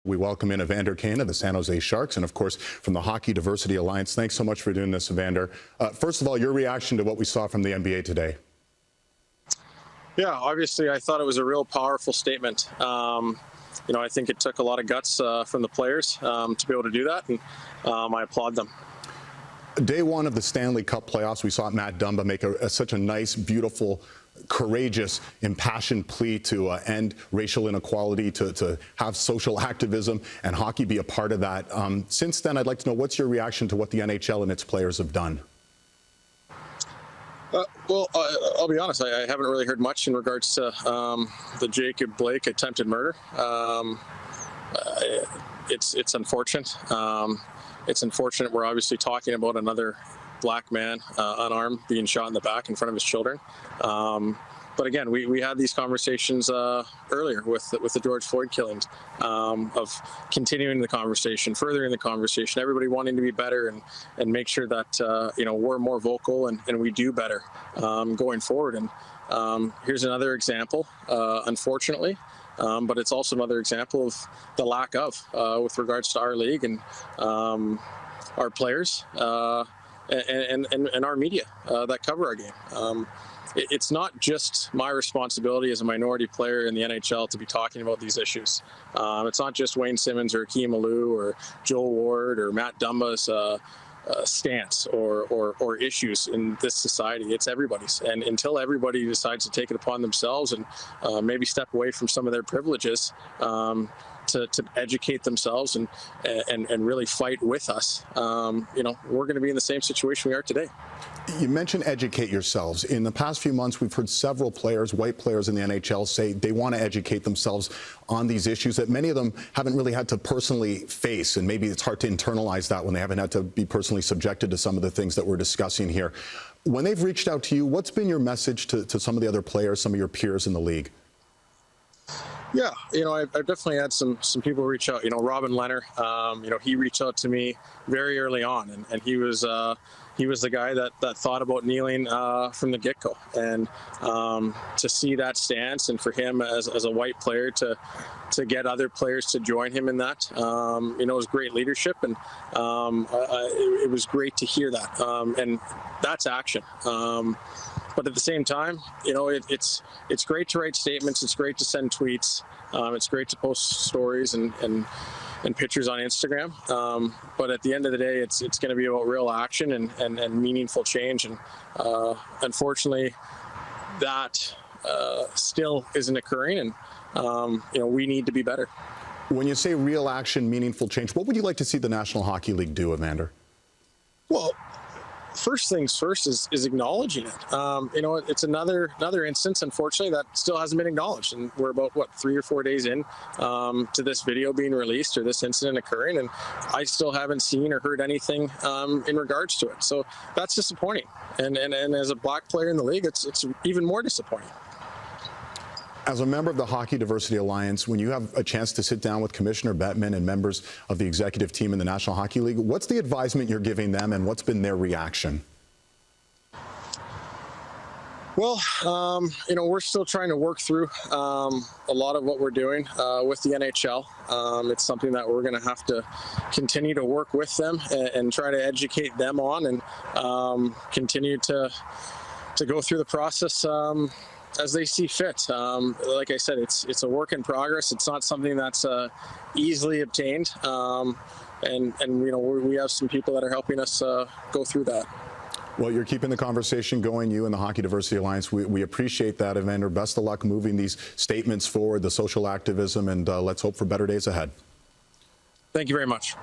We welcome in Evander Kane of the San Jose Sharks and, of course, from the Hockey Diversity Alliance. Thanks so much for doing this, Evander. First of all, your reaction to what we saw from the NBA today. Yeah, obviously, I thought it was a real powerful statement. I think it took a lot of guts from the players to be able to do that, and I applaud them. Day one of the Stanley Cup playoffs, we saw Matt Dumba make such a nice, beautiful, courageous, impassioned plea to end racial inequality, to have social activism, and hockey be a part of that. Since then, I'd like to know, what's your reaction to what the NHL and its players have done? I'll be honest, I haven't really heard much in regards to the Jacob Blake attempted murder. It's unfortunate. It's unfortunate. We're obviously talking about another black man, unarmed, being shot in the back in front of his children. But again, we had these conversations earlier with the George Floyd killings, of continuing the conversation, furthering the conversation, everybody wanting to be better and make sure that we're more vocal and we do better going forward. And here's another example, unfortunately. But it's also another example of the lack of, with regards to our league and our players and our media that cover our game. It's not just my responsibility as a minority player in the NHL to be talking about these issues. It's not just Wayne Simmons or Akeem Alou or Joel Ward or Matt Dumba's stance or issues in this society. It's everybody's, and until everybody decides to take it upon themselves and maybe step away from some of their privileges to educate themselves and really fight with us, we're going to be in the same situation we are today. You mentioned educate yourselves. In the past few months, we've heard several players, white players in the NHL, say they want to educate themselves on these issues that many of them haven't really had to personally face, and maybe it's hard to internalize that when they haven't had to be personally subjected to some of the things that we're discussing here. When they've reached out to you, what's been your message to some of the other players, some of your peers in the league? Yeah, I've definitely had some people reach out. Robin Leonard, he reached out to me very early on, and he was the guy that thought about kneeling from the get-go. And to see that stance, and for him as a white player to get other players to join him in that, it was great leadership, and it was great to hear that. And that's action. But at the same time, it's great to write statements. It's great to send tweets. It's great to post stories and pictures on Instagram. But at the end of the day, it's going to be about real action and meaningful change. And unfortunately, that still isn't occurring. And we need to be better. When you say real action, meaningful change, what would you like to see the National Hockey League do, Evander? Well, first things first is acknowledging it. It's another instance, unfortunately, that still hasn't been acknowledged, and we're about 3 or 4 days in to this video being released or this incident occurring, and I still haven't seen or heard anything in regards to it. So that's disappointing, and as a black player in the league, it's even more disappointing. As a member of the Hockey Diversity Alliance, when you have a chance to sit down with Commissioner Bettman and members of the executive team in the National Hockey League, what's the advisement you're giving them, and what's been their reaction? Well, we're still trying to work through a lot of what we're doing with the NHL. It's something that we're going to have to continue to work with them and try to educate them on, and continue to go through the process as they see fit. Like I said, it's a work in progress. It's not something that's easily obtained, and we have some people that are helping us go through that. Well, you're keeping the conversation going, you and the Hockey Diversity Alliance. We appreciate that, Evander. Best of luck moving these statements forward, the social activism, and let's hope for better days ahead. Thank you very much.